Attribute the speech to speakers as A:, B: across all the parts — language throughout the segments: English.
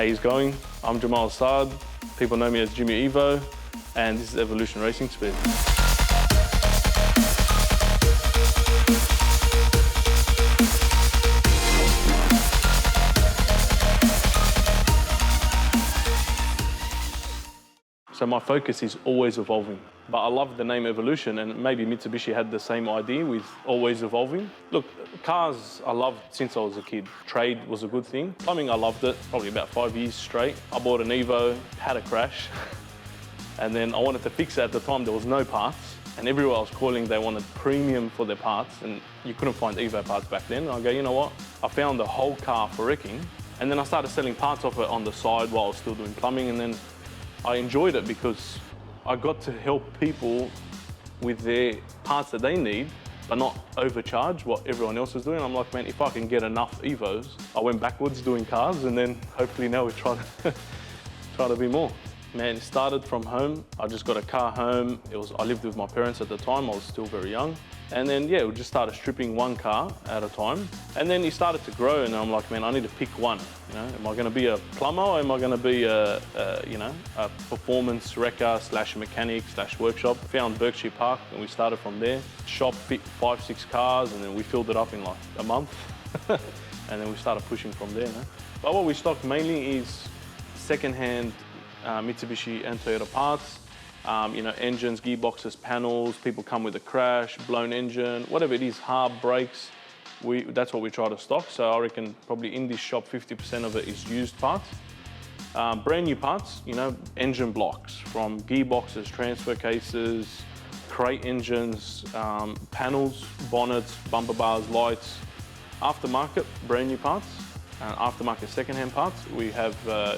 A: How he's going? I'm Jamal Assad. People know me as Jimmy Evo, and this is Evolution Racing Speed. So my focus is always evolving. But I love the name Evolution, and maybe Mitsubishi had the same idea with always evolving. Look, cars I loved since I was a kid. Trade was a good thing. Plumbing, I loved it, probably about 5 years straight. I bought an Evo, had a crash, and then I wanted to fix it. At the time, there was no parts, and everywhere I was calling, they wanted premium for their parts, and you couldn't find Evo parts back then. I go, you know what? I found the whole car for wrecking, and then I started selling parts off it on the side while I was still doing plumbing, and then I enjoyed it because I got to help people with their parts that they need, but not overcharge what everyone else was doing. I'm like, man, if I can get enough Evos, I went backwards doing cars, and then hopefully now we're trying to be more. Man, it started from home. I just got a car home. I lived with my parents at the time. I was still very young. And then, yeah, we just started stripping one car at a time. And then it started to grow, and I'm like, man, I need to pick one. You know, am I going to be a plumber, or am I going to be a performance wrecker / mechanic / workshop? Found Berkshire Park, and we started from there. Shop fit 5-6 cars, and then we filled it up in like a month. And then we started pushing from there. No? But what we stock mainly is secondhand Mitsubishi and Toyota parts. Engines, gearboxes, panels, people come with a crash, blown engine, whatever it is, hard brakes, that's what we try to stock. So I reckon probably in this shop, 50% of it is used parts. Brand new parts, engine blocks from gearboxes, transfer cases, crate engines, panels, bonnets, bumper bars, lights. Aftermarket, brand new parts. And aftermarket secondhand parts, we have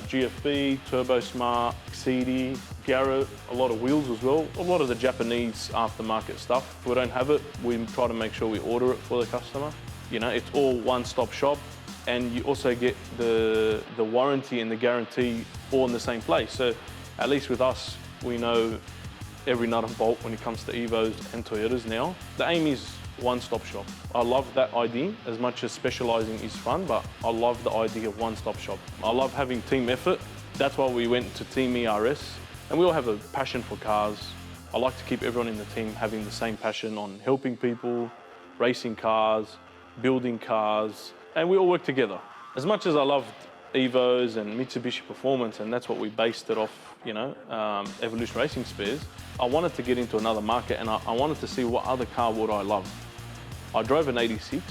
A: GFB, Turbo Smart, CD, Garrett, a lot of wheels as well. A lot of the Japanese aftermarket stuff. If we don't have it, we try to make sure we order it for the customer. It's all one-stop shop, and you also get the warranty and the guarantee all in the same place. So at least with us, we know every nut and bolt when it comes to Evos and Toyotas now. The aim is one-stop shop. I love that idea. As much as specializing is fun, but I love the idea of one-stop shop. I love having team effort. That's why we went to Team ERS, and we all have a passion for cars. I like to keep everyone in the team having the same passion on helping people, racing cars, building cars, and we all work together. As much as I loved Evos and Mitsubishi Performance, and that's what we based it off, Evolution Racing Spares, I wanted to get into another market, and I wanted to see what other car would I love. I drove an 86,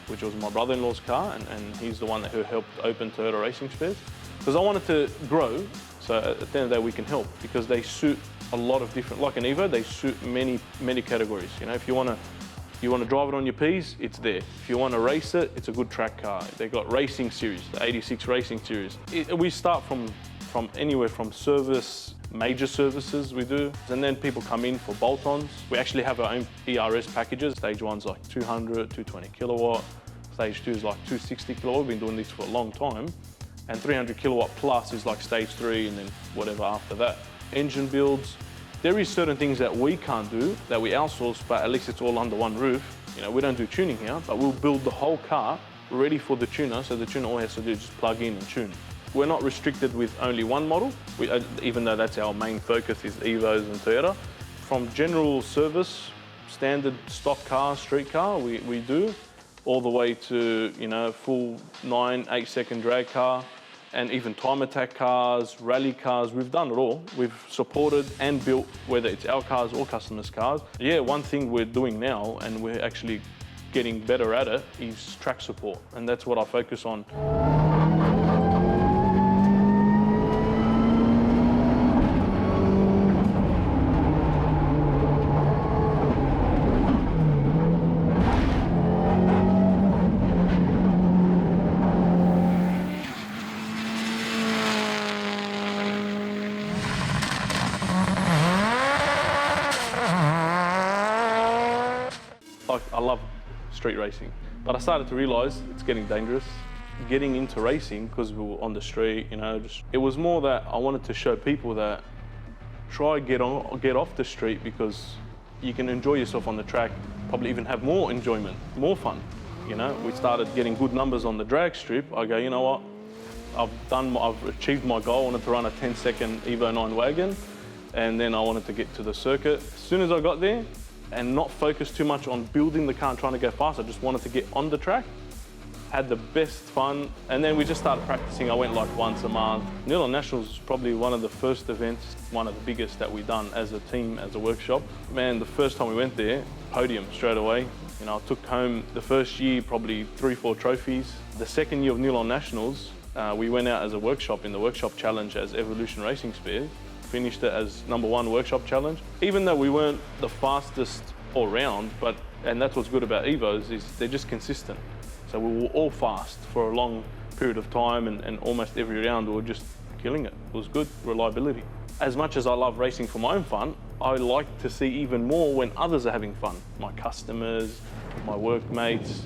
A: which was my brother-in-law's car, and he's the one who helped open Toyota Racing Spares, because I wanted to grow, so at the end of the day we can help, because they suit a lot of different, like an Evo, they suit many categories. If you want to drive it on your P's, it's there. If you want to race it, it's a good track car. They got racing series, the 86 racing series. We start from anywhere from service, major services we do, and then people come in for bolt-ons. We actually have our own ERS packages. Stage 1's like 200, 220 kilowatt. Stage 2 is like 260 kilowatt. We've been doing this for a long time. And 300 kilowatt plus is like stage 3, and then whatever after that. Engine builds. There is certain things that we can't do, that we outsource, but at least it's all under one roof. We don't do tuning here, but we'll build the whole car ready for the tuner, so the tuner all has to do is just plug in and tune. We're not restricted with only one model, even though that's our main focus is Evos and Toyota. From general service, standard stock car, street car, we do, all the way to full 9-8 second drag car, and even time attack cars, rally cars. We've done it all. We've supported and built, whether it's our cars or customers' cars. Yeah, one thing we're doing now, and we're actually getting better at it, is track support, and that's what I focus on. I love street racing, but I started to realize it's getting dangerous. Getting into racing, because we were on the street, it was more that I wanted to show people that try get off the street, because you can enjoy yourself on the track, probably even have more enjoyment, more fun. We started getting good numbers on the drag strip. I go, you know what? I've achieved my goal. I wanted to run a 10-second Evo 9 wagon, and then I wanted to get to the circuit. As soon as I got there, and not focus too much on building the car and trying to go fast, I just wanted to get on the track. Had the best fun, and then we just started practicing. I went like once a month. Nulon Nationals was probably one of the first events, one of the biggest that we've done as a team, as a workshop. Man, the first time we went there, podium straight away. You know, I took home the first year probably 3-4 trophies. The second year of Nulon Nationals, we went out as a workshop in the workshop challenge as Evolution Racing Spears. Finished it as #1 workshop challenge. Even though we weren't the fastest all round, and that's what's good about EVOs, is they're just consistent. So we were all fast for a long period of time, and almost every round we were just killing it. It was good reliability. As much as I love racing for my own fun, I like to see even more when others are having fun. My customers, my workmates,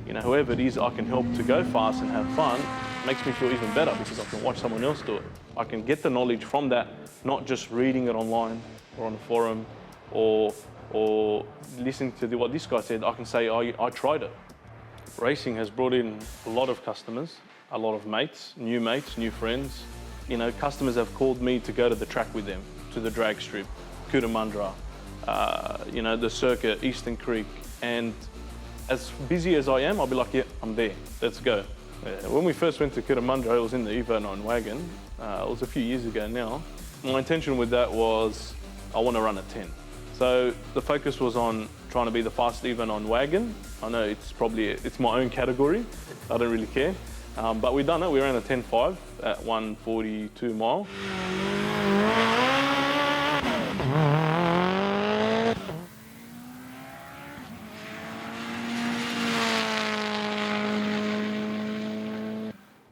A: you know, whoever it is I can help to go fast and have fun, makes me feel even better because I can watch someone else do it. I can get the knowledge from that, not just reading it online or on a forum or listening to what this guy said. I can say, I tried it. Racing has brought in a lot of customers, a lot of mates, new friends. You know, customers have called me to go to the track with them, to the drag strip, Cootamundra, you know, the circuit, Eastern Creek. And as busy as I am, I'll be like, yeah, I'm there, let's go. When we first went to Cootamundra, it was in the Evo 9 wagon. It was a few years ago now. My intention with that was, I want to run a 10. So the focus was on trying to be the fastest Evo 9 wagon. I know it's my own category. I don't really care. But we done it. We ran a 10.5 at 142 mile.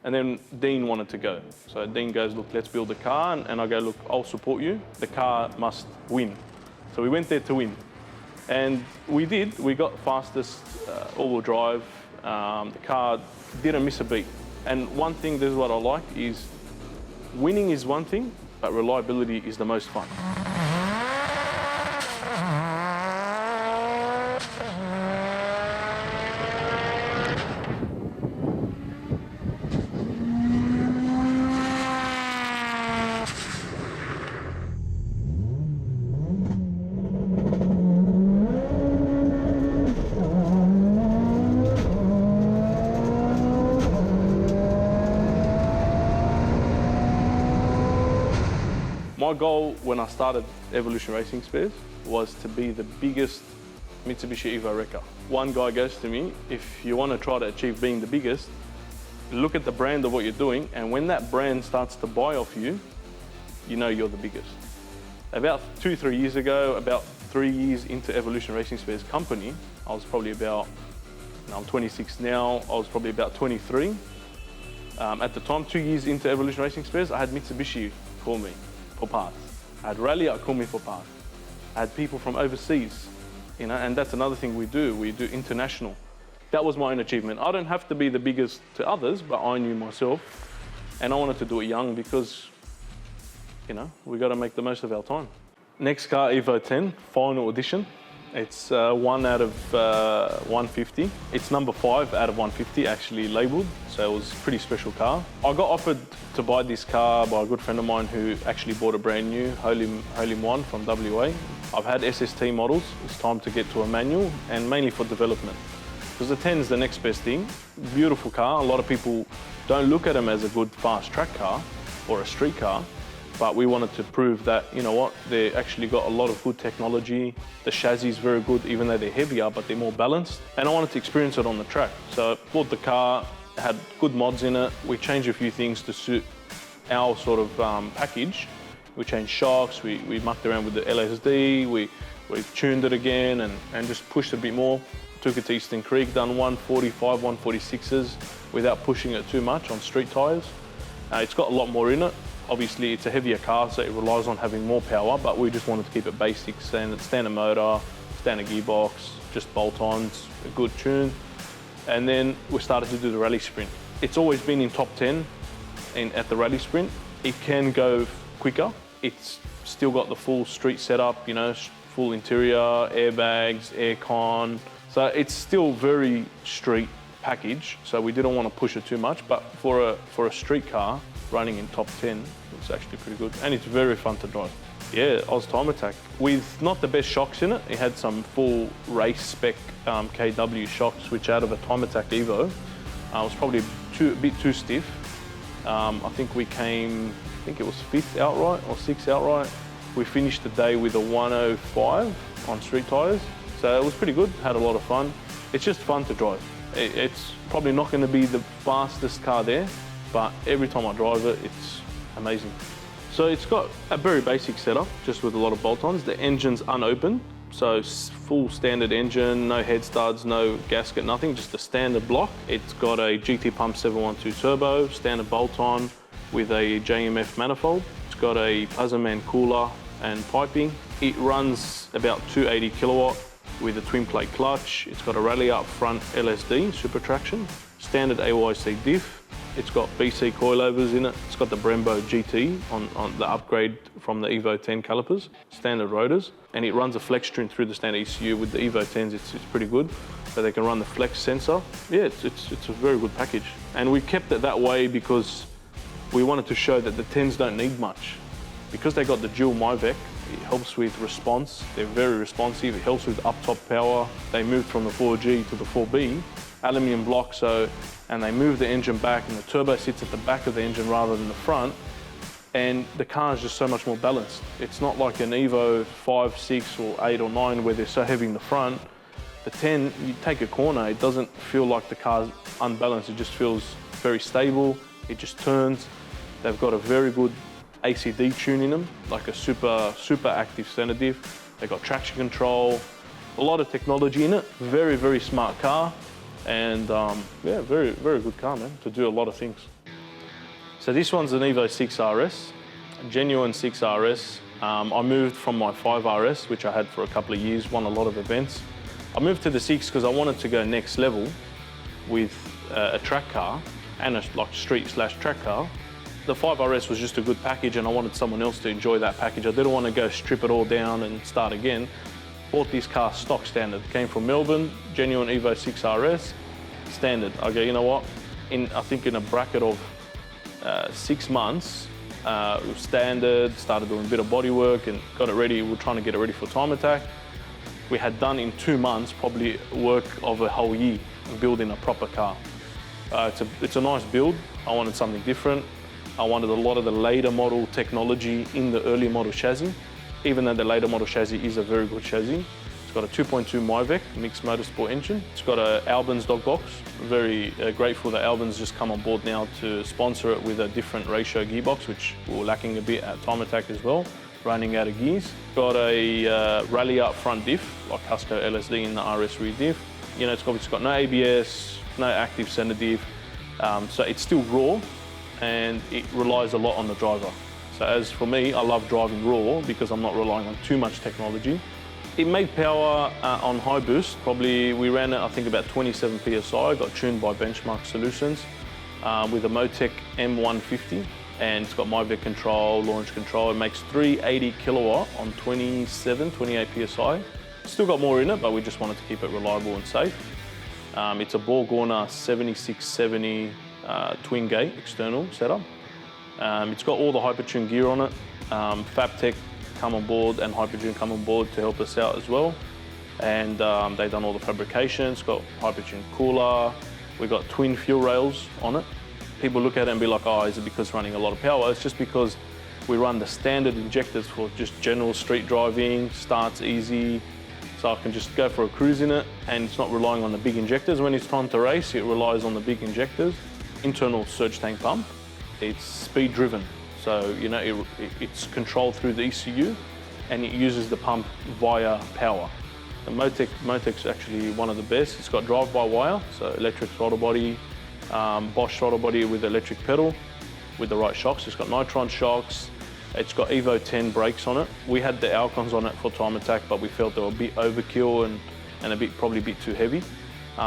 A: And then Dean wanted to go. So Dean goes, look, let's build a car. And I go, look, I'll support you. The car must win. So we went there to win. And we did. We got fastest all-wheel drive. The car didn't miss a beat. And one thing, this is what I like, is winning is one thing, but reliability is the most fun. My goal when I started Evolution Racing Spears was to be the biggest Mitsubishi Evo wrecker. One guy goes to me, if you want to try to achieve being the biggest, look at the brand of what you're doing, and when that brand starts to buy off you, you know you're the biggest. About 2-3 years ago, about 3 years into Evolution Racing Spears company, I was probably about, I'm 26 now, I was probably about 23. At the time, 2 years into Evolution Racing Spears, I had Mitsubishi call me for parts. I had Rally call me for parts. I had people from overseas, you know, and that's another thing we do international. That was my own achievement. I don't have to be the biggest to others, but I knew myself, and I wanted to do it young because, you know, we got to make the most of our time. Next car, Evo 10, final edition. It's 1 out of 150. It's number 5 out of 150 actually labelled, so it was a pretty special car. I got offered to buy this car by a good friend of mine who actually bought a brand new Holim 1 from WA. I've had SST models. It's time to get to a manual, and mainly for development. Because the 10 is the next best thing. Beautiful car. A lot of people don't look at them as a good fast track car or a street car. But we wanted to prove that, you know what, they actually got a lot of good technology. The chassis is very good, even though they're heavier, but they're more balanced. And I wanted to experience it on the track. So I bought the car, had good mods in it. We changed a few things to suit our sort of package. We changed shocks, we mucked around with the LSD, we've tuned it again and just pushed a bit more. Took it to Eastern Creek, done 145, 146s without pushing it too much on street tyres. It's got a lot more in it. Obviously, it's a heavier car, so it relies on having more power, but we just wanted to keep it basic, standard motor, standard gearbox, just bolt-ons, a good tune. And then we started to do the rally sprint. It's always been in top 10 at the rally sprint. It can go quicker. It's still got the full street setup, you know, full interior, airbags, aircon. So it's still very street, package, so we didn't want to push it too much, but for a street car running in top 10, it's actually pretty good, and it's very fun to drive. Yeah, Oz Time Attack, with not the best shocks in it. It had some full race spec KW shocks, which out of a Time Attack Evo, was probably a bit too stiff. I think we came, I think it was 5th outright or 6th outright. We finished the day with a 105 on street tyres, so it was pretty good, had a lot of fun. It's just fun to drive. It's probably not going to be the fastest car there, but every time I drive it, it's amazing. So it's got a very basic setup, just with a lot of bolt-ons. The engine's unopened, so full standard engine, no head studs, no gasket, nothing, just a standard block. It's got a GT Pump 712 turbo, standard bolt-on with a JMF manifold. It's got a Plasma cooler and piping. It runs about 280 kilowatt with a twin plate clutch. It's got a rally up front LSD, super traction, standard AYC diff. It's got BC coilovers in it. It's got the Brembo GT on the upgrade from the Evo 10 calipers, standard rotors, and it runs a flex tune through the standard ECU. With the Evo 10s, it's pretty good, so they can run the flex sensor. Yeah, it's a very good package. And we kept it that way because we wanted to show that the 10s don't need much. Because they got the dual MyVec, it helps with response. They're very responsive. It helps with up-top power. They moved from the 4G to the 4B, aluminium block, and they move the engine back, and the turbo sits at the back of the engine rather than the front, and the car is just so much more balanced. It's not like an Evo 5, 6 or 8 or 9 where they're so heavy in the front. The 10, you take a corner, it doesn't feel like the car's unbalanced. It just feels very stable. It just turns. They've got a very good ACD tune in them, like a super active center diff. They've got traction control, a lot of technology in it. Very, very smart car. And yeah, very good car, man, to do a lot of things. So this one's an Evo 6 RS, a genuine 6 RS. I moved from my 5 RS, which I had for a couple of years, won a lot of events. I moved to the 6 because I wanted to go next level with a track car and a like street/track car. The 5 RS was just a good package, and I wanted someone else to enjoy that package. I didn't want to go strip it all down and start again. Bought this car stock standard. Came from Melbourne, genuine Evo 6 RS, standard. I go, you know what? I think in a bracket of 6 months, it was standard, started doing a bit of body work and got it ready. We were trying to get it ready for Time Attack. We had done in 2 months probably work of a whole year building a proper car. It's a nice build. I wanted something different. I wanted a lot of the later model technology in the early model chassis, even though the later model chassis is a very good chassis. It's got a 2.2 MyVec mixed motorsport engine. It's got a Albans dog box. Very grateful that Albans just come on board now to sponsor it with a different ratio gearbox, which we were lacking a bit at Time Attack as well, running out of gears. Got a rally up front diff, like Cusco LSD in the RS rear diff. You know, it's obviously got no ABS, no active center diff, so it's still raw, and it relies a lot on the driver. So as for me, I love driving raw because I'm not relying on too much technology. It made power on high boost. Probably we ran it, I think, about 27 PSI. Got tuned by Benchmark Solutions with a Motec M150, and it's got MyVec control, launch control. It makes 380 kilowatt on 28 PSI. Still got more in it, but we just wanted to keep it reliable and safe. It's a Borgorner 7670 twin gate external setup. It's got all the Hypertune gear on it. Fabtech come on board and Hypertune come on board to help us out as well. And they've done all the fabrication. It's got Hypertune cooler. We got twin fuel rails on it. People look at it and be like, oh, is it because running a lot of power? It's just because we run the standard injectors for just general street driving, starts easy. So I can just go for a cruise in it, and it's not relying on the big injectors. When it's time to race, it relies on the big injectors. Internal surge tank pump. It's speed driven. So, you know, it's controlled through the ECU, and it uses the pump via power. The Motec's actually one of the best. It's got drive-by-wire, so electric throttle body, Bosch throttle body with electric pedal, with the right shocks. It's got Nitron shocks. It's got Evo 10 brakes on it. We had the Alcons on it for Time Attack, but we felt they were a bit overkill and probably a bit too heavy.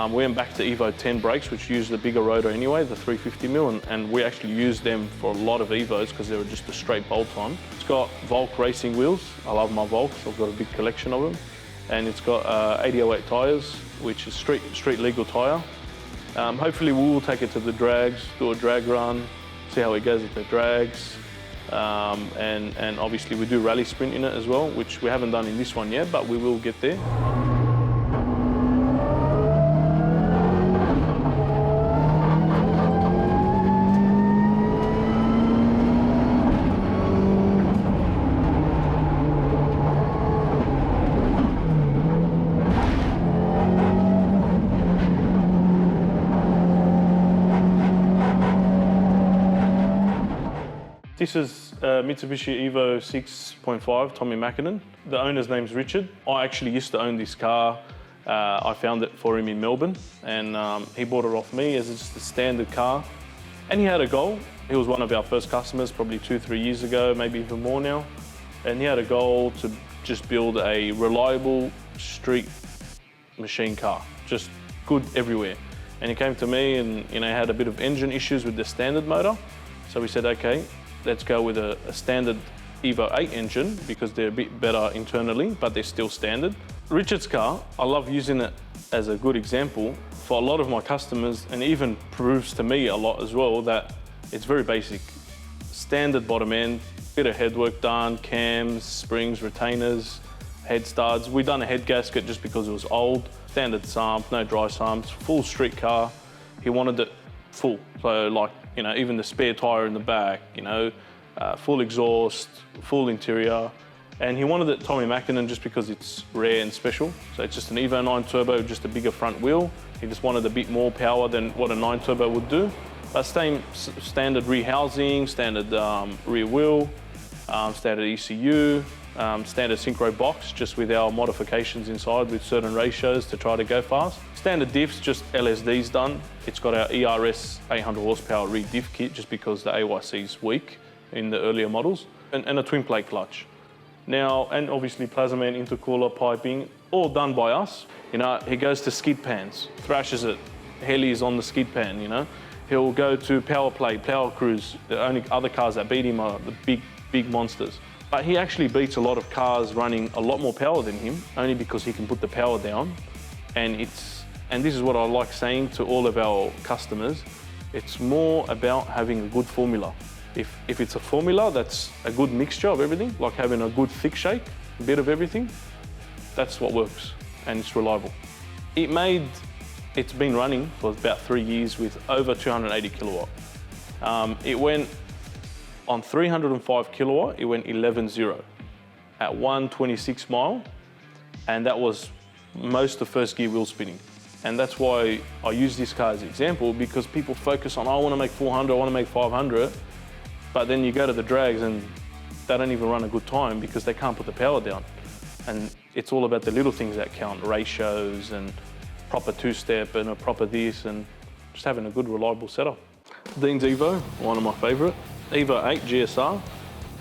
A: We went back to Evo 10 brakes, which use the bigger rotor anyway, the 350mm, and we actually used them for a lot of Evos because they were just a straight bolt-on. It's got Volk racing wheels. I love my Volks. I've got a big collection of them. And it's got 8008 tyres, which is street legal tyre. Hopefully we will take it to the drags, do a drag run, see how it goes at the drags. And obviously we do rally sprint in it as well, which we haven't done in this one yet, but we will get there. This is Mitsubishi Evo 6.5 Tommy Mackinnon. The owner's name's Richard. I actually used to own this car. I found it for him in Melbourne, and he bought it off me as just a standard car. And he had a goal. He was one of our first customers probably 2-3 years ago, maybe even more now. And he had a goal to just build a reliable street machine car, just good everywhere. And he came to me and had a bit of engine issues with the standard motor. So we said, okay, let's go with a standard Evo 8 engine because they're a bit better internally, but they're still standard. Richard's car, I love using it as a good example for a lot of my customers, and even proves to me a lot as well that it's very basic. Standard bottom end, bit of headwork done, cams, springs, retainers, head studs. We done a head gasket just because it was old. Standard sump, no dry sumps, full street car. He wanted it full, so like, even the spare tire in the back, full exhaust, full interior. And he wanted it Tommy Mackinnon just because it's rare and special. So it's just an Evo 9 turbo, just a bigger front wheel. He just wanted a bit more power than what a 9 turbo would do. But same standard rehousing, standard rear wheel, standard ECU, standard synchro box, just with our modifications inside with certain ratios to try to go fast. Standard diffs, just LSD's done. It's got our ERS 800 horsepower re-diff kit just because the AYC is weak in the earlier models, and a twin plate clutch. Now, and obviously Plazaman intercooler piping, all done by us. He goes to skid pans, thrashes it, Heli's on the skid pan, He'll go to power plate, power cruise. The only other cars that beat him are the big monsters. But he actually beats a lot of cars running a lot more power than him, only because he can put the power down. And this is what I like saying to all of our customers, it's more about having a good formula. If it's a formula that's a good mixture of everything, like having a good thick shake, a bit of everything, that's what works, and it's reliable. It's been running for about 3 years with over 280 kilowatt. It went on 305 kilowatt, it went 11.0 at 126 mile, and that was most of first gear wheel spinning. And that's why I use this car as an example, because people focus on, I want to make 400, I want to make 500, but then you go to the drags and they don't even run a good time because they can't put the power down. And it's all about the little things that count, ratios and proper two-step and a proper this, and just having a good reliable setup. Dean's Evo, one of my favorite. Evo 8 GSR,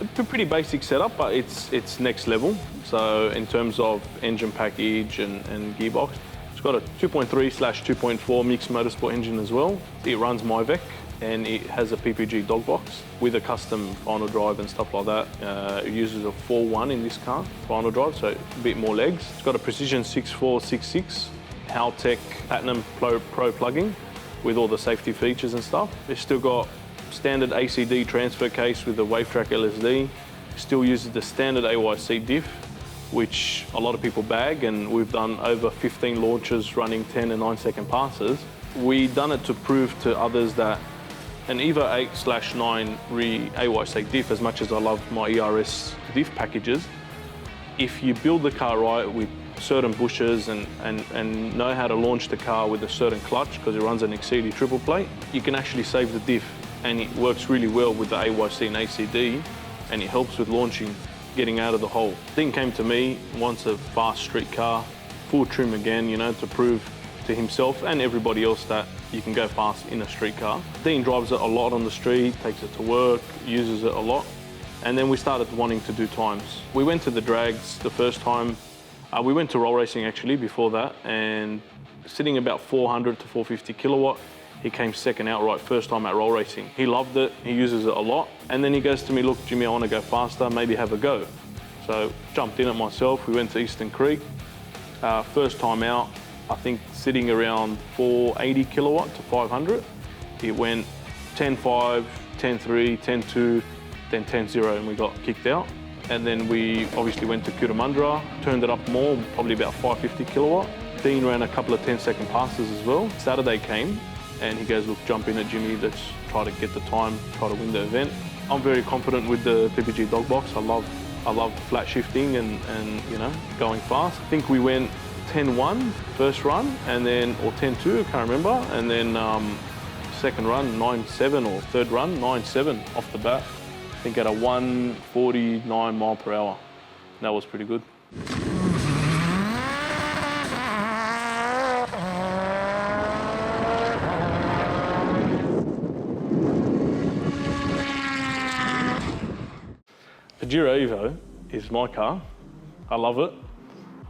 A: a pretty basic setup, but it's next level. So in terms of engine package and gearbox, it's got a 2.3/2.4 mixed motorsport engine as well. It runs MyVec, and it has a PPG dog box with a custom final drive and stuff like that. It uses a 4.1 in this car, final drive, so a bit more legs. It's got a Precision 6466 Haltech Platinum Pro plug-in with all the safety features and stuff. It's still got standard ACD transfer case with the WaveTrack LSD. Still uses the standard AYC diff, which a lot of people bag, and we've done over 15 launches running 10 and 9-second passes. We done it to prove to others that an Evo 8/9 AYC diff, as much as I love my ERS diff packages, if you build the car right with certain bushes and know how to launch the car with a certain clutch, because it runs an XCD triple plate, you can actually save the diff, and it works really well with the AYC and ACD, and it helps with launching, getting out of the hole. Dean came to me, wants a fast street car, full trim again, to prove to himself and everybody else that you can go fast in a street car. Dean drives it a lot on the street, takes it to work, uses it a lot. And then we started wanting to do times. We went to the drags the first time. We went to roll racing actually before that, and sitting about 400 to 450 kilowatt, he came second outright first time at roll racing. He loved it, he uses it a lot. And then he goes to me, look, Jimmy, I want to go faster, maybe have a go. So jumped in it myself, we went to Eastern Creek. First time out, I think sitting around 480 kilowatt to 500. It went 10.5, 10.3, 10.2, then 10.0, and we got kicked out. And then we obviously went to Cootamundra, turned it up more, probably about 550 kilowatt. Dean ran a couple of 10-second passes as well. Saturday came, and he goes, look, jump in at Jimmy, let's try to get the time, try to win the event. I'm very confident with the PPG dog box. I love flat shifting and you know, going fast. I think we went 10.1 first run, and then, or 10.2, I can't remember. And then second run, 9.7, or third run, 9.7 off the bat. I think at a 149 mile per hour. That was pretty good. Pajero Evo is my car. I love it.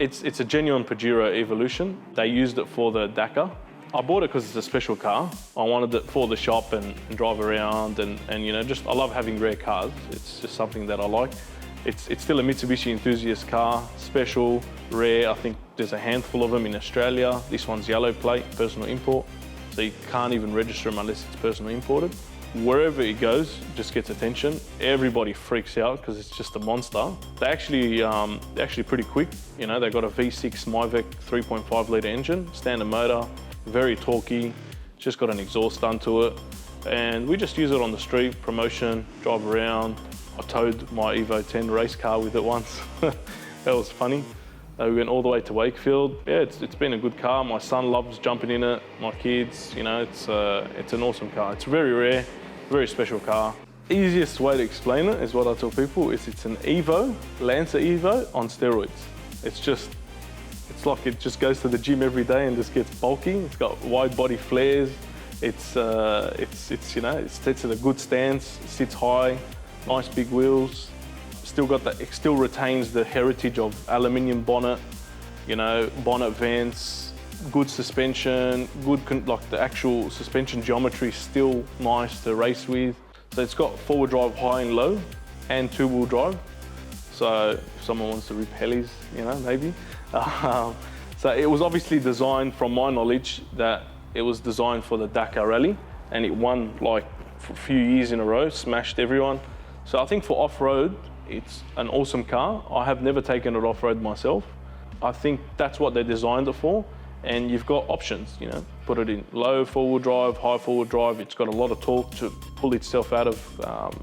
A: It's a genuine Pajero Evolution. They used it for the Dakar. I bought it because it's a special car. I wanted it for the shop and drive around and you know, just I love having rare cars. It's just something that I like. It's still a Mitsubishi enthusiast car, special, rare. I think there's a handful of them in Australia. This one's yellow plate, personal import. So you can't even register them unless it's personal imported. Wherever it goes, it just gets attention. Everybody freaks out because it's just a monster. They're actually pretty quick. You know, they've got a V6 Myvec 3.5 litre engine, standard motor, very torquey, just got an exhaust done to it. And we just use it on the street, promotion, drive around. I towed my Evo 10 race car with it once. That was funny. We went all the way to Wakefield. Yeah, it's been a good car. My son loves jumping in it, my kids, you know, it's an awesome car. It's very rare, very special car. Easiest way to explain it is what I tell people is it's an Evo, Lancer Evo on steroids. It's like it just goes to the gym every day and just gets bulky. It's got wide body flares. It's you know, it sits at a good stance, it sits high, nice big wheels. Still retains the heritage of aluminium bonnet, you know, bonnet vents, good suspension, like the actual suspension geometry is still nice to race with. So it's got forward drive high and low and two-wheel drive. So if someone wants to rip helis, you know, maybe. So it was obviously designed, from my knowledge, that it was designed for the Dakar Rally, and it won like for a few years in a row, smashed everyone. So I think for off-road, it's an awesome car. I have never taken it off-road myself. I think that's what they designed it for, and you've got options, you know. Put it in low forward drive, high forward drive. It's got a lot of torque to pull itself out of,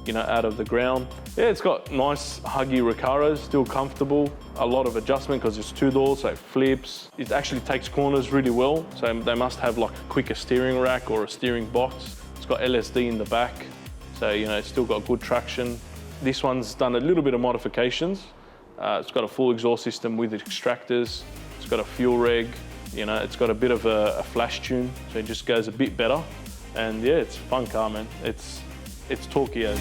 A: you know, out of the ground. Yeah, it's got nice huggy Recaros, still comfortable. A lot of adjustment because it's two doors, so it flips. It actually takes corners really well. So they must have like a quicker steering rack or a steering box. It's got LSD in the back, so you know, it's still got good traction. This one's done a little bit of modifications. It's got a full exhaust system with extractors. It's got a fuel reg. You know, it's got a bit of a flash tune, so it just goes a bit better. And yeah, it's a fun car, man. It's torquey as.